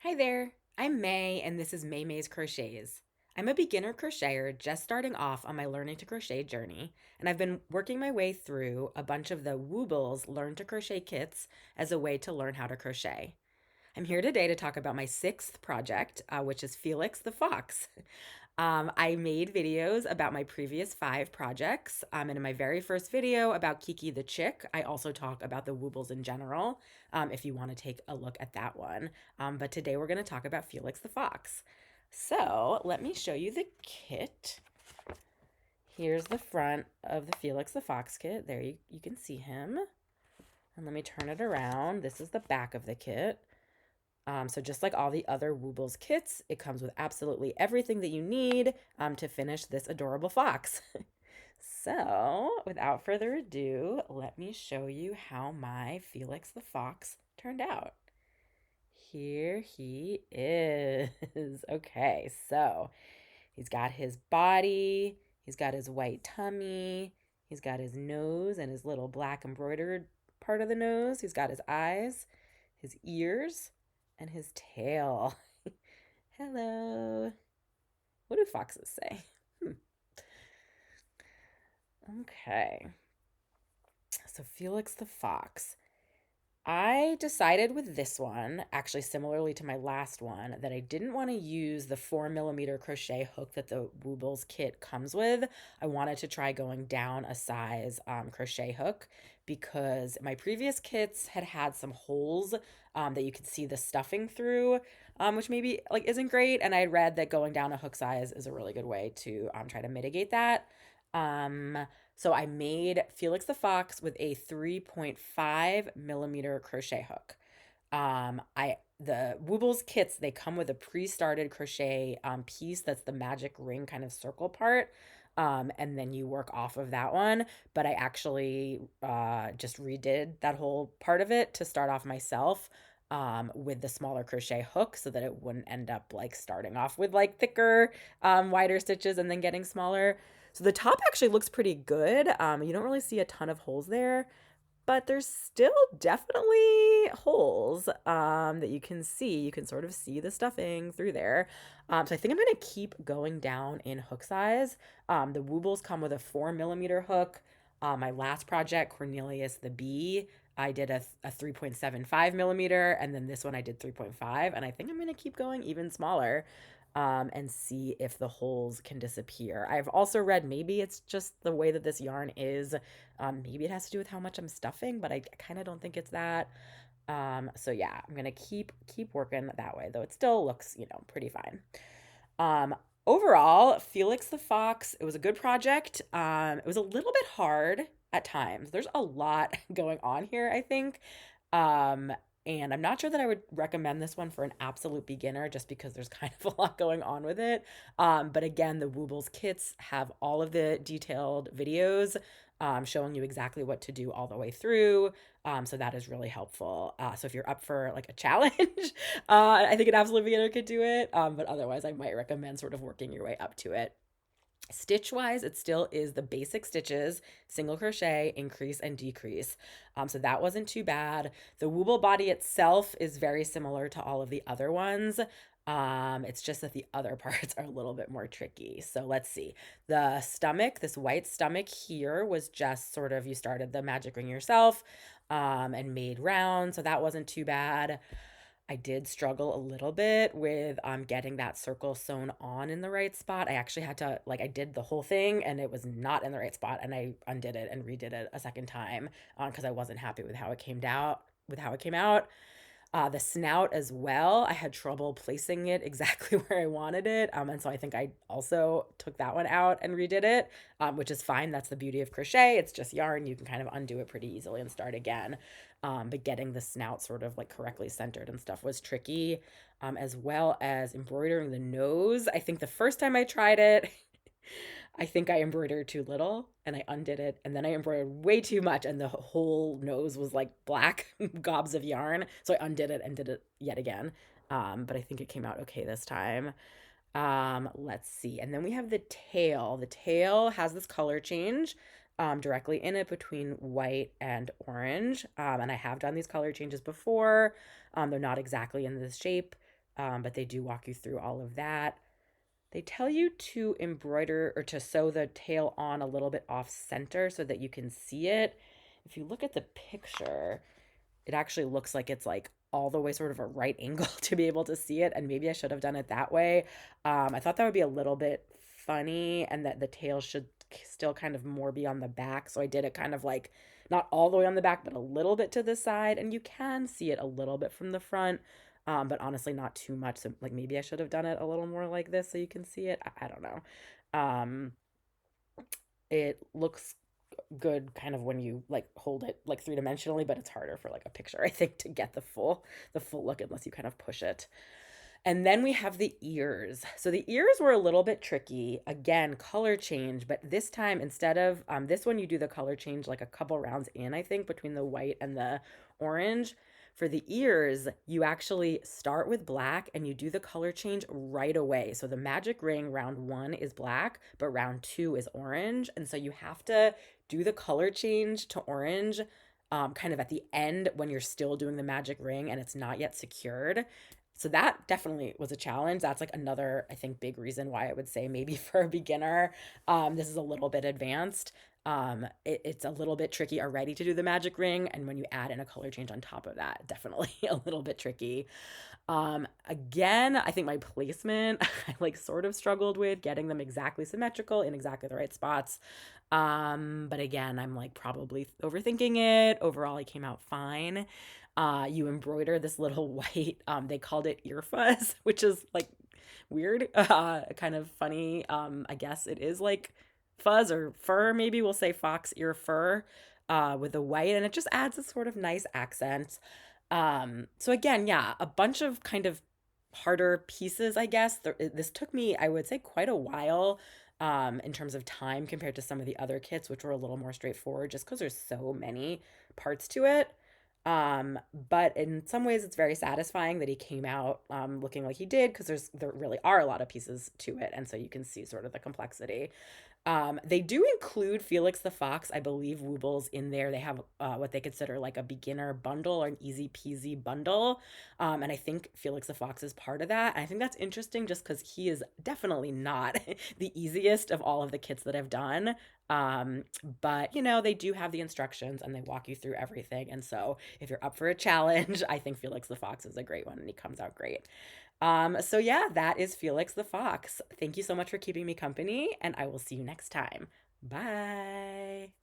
Hi there, I'm May and this is May's Crochets. I'm a beginner crocheter just starting off on my learning to crochet journey, and I've been working my way through a bunch of the Woobles Learn to Crochet kits as a way to learn how to crochet. I'm here today to talk about my sixth project, which is Felix the Fox. I made videos about my previous five projects, and in my very first video about Kiki the Chick, I also talk about the Woobles in general, if you want to take a look at that one. But today we're going to talk about Felix the Fox. So let me show you the kit. Here's the front of the Felix the Fox kit. There you can see him. And let me turn it around. This is the back of the kit. So just like all the other Woobles kits, it comes with absolutely everything that you need to finish this adorable fox. So without further ado, let me show you how my Felix the Fox turned out. Here he is. Okay, so he's got his body, he's got his white tummy, he's got his nose and his little black embroidered part of the nose, he's got his eyes, his ears, and his tail. Hello. What do foxes say? Okay. So Felix the Fox. I decided with this one, actually similarly to my last one, that I didn't want to use the 4mm crochet hook that the Woobles kit comes with. I wanted to try going down a size crochet hook because my previous kits had some holes that you could see the stuffing through, which maybe like isn't great. And I had read that going down a hook size is a really good way to try to mitigate that. Um, so I made Felix the Fox with a 3.5mm crochet hook. The Woobles kits, they come with a pre-started crochet piece that's the magic ring kind of circle part. And then you work off of that one. But I actually just redid that whole part of it to start off myself with the smaller crochet hook so that it wouldn't end up like starting off with like thicker, wider stitches and then getting smaller. So the top actually looks pretty good. You don't really see a ton of holes there, but there's still definitely holes that you can see. You can sort of see the stuffing through there. So I think I'm going to keep going down in hook size. The Woobles come with a 4mm hook. My last project, Cornelius the Bee, I did a 3.75mm, and then this one I did 3.5, and I think I'm going to keep going even smaller and see if the holes can disappear. I've also read maybe it's just the way that this yarn is. Maybe it has to do with how much I'm stuffing, but I kind of don't think it's that. So yeah, I'm gonna keep working that way, though it still looks, pretty fine. Um, Overall, Felix the Fox, it was a good project. It was a little bit hard at times. There's a lot going on here, I think. Um, and I'm not sure that I would recommend this one for an absolute beginner just because there's kind of a lot going on with it. But again, the Woobles kits have all of the detailed videos showing you exactly what to do all the way through. So that is really helpful. So if you're up for like a challenge, I think an absolute beginner could do it. But otherwise, I might recommend sort of working your way up to it. Stitch wise, it still is the basic stitches, single crochet, increase and decrease. So that wasn't too bad. The Wooble body itself is very similar to all of the other ones. It's just that the other parts are a little bit more tricky. So let's see. The stomach, this white stomach here was just sort of, you started the magic ring yourself and made round. So that wasn't too bad. I did struggle a little bit with getting that circle sewn on in the right spot. I actually had to, like, I did the whole thing and it was not in the right spot, and I undid it and redid it a second time because I wasn't happy with how it came out. The snout as well, I had trouble placing it exactly where I wanted it. And so I think I also took that one out and redid it, which is fine. That's the beauty of crochet. It's just yarn. You can kind of undo it pretty easily and start again. But getting the snout sort of like correctly centered and stuff was tricky, as well as embroidering the nose. I think the first time I tried it, I think I embroidered too little and I undid it. And then I embroidered way too much and the whole nose was like black gobs of yarn. So I undid it and did it yet again. But I think it came out okay this time. Let's see. And then we have the tail. The tail has this color change directly in it between white and orange. And I have done these color changes before. They're not exactly in this shape. but they do walk you through all of that. They tell you to embroider or to sew the tail on a little bit off center so that you can see it. If you look at the picture, it actually looks like it's like all the way sort of a right angle to be able to see it. And maybe I should have done it that way. I thought that would be a little bit funny and that the tail should still kind of more be on the back. So I did it kind of like not all the way on the back, but a little bit to the side. And you can see it a little bit from the front. But honestly, not too much. So, like, maybe I should have done it a little more like this so you can see it. I don't know. Um, it looks good kind of when you like hold it like three-dimensionally, but it's harder for like a picture, I think, to get the full look unless you kind of push it. And then we have the ears. So the ears were a little bit tricky. Again, color change, but this time instead of this one, you do the color change like a couple rounds in, I think, between the white and the orange. For the ears, you actually start with black and you do the color change right away. So the magic ring round one is black, but round two is orange. And so you have to do the color change to orange kind of at the end when you're still doing the magic ring and it's not yet secured. So that definitely was a challenge. That's like another, I think, big reason why I would say maybe for a beginner, this is a little bit advanced. It's a little bit tricky already to do the magic ring, and when you add in a color change on top of that, definitely a little bit tricky. Again, I think my placement, I like sort of struggled with getting them exactly symmetrical in exactly the right spots. But again, I'm like probably overthinking it. Overall, it came out fine. You embroider this little white, they called it ear fuzz, which is like weird, kind of funny. I guess it is like fuzz or fur, maybe we'll say fox ear fur, with the white, and it just adds a sort of nice accent. So again, yeah, a bunch of kind of harder pieces, I guess. This took me, I would say, quite a while in terms of time compared to some of the other kits, which were a little more straightforward just because there's so many parts to it. But in some ways, it's very satisfying that he came out looking like he did because there really are a lot of pieces to it, and so you can see sort of the complexity. They do include Felix the Fox, I believe, Woobles in there. They have what they consider like a beginner bundle or an easy peasy bundle. And I think Felix the Fox is part of that. And I think that's interesting just because he is definitely not the easiest of all of the kits that I've done. But they do have the instructions and they walk you through everything. And so if you're up for a challenge, I think Felix the Fox is a great one and he comes out great. So yeah, that is Felix the Fox. Thank you so much for keeping me company, and I will see you next time. Bye.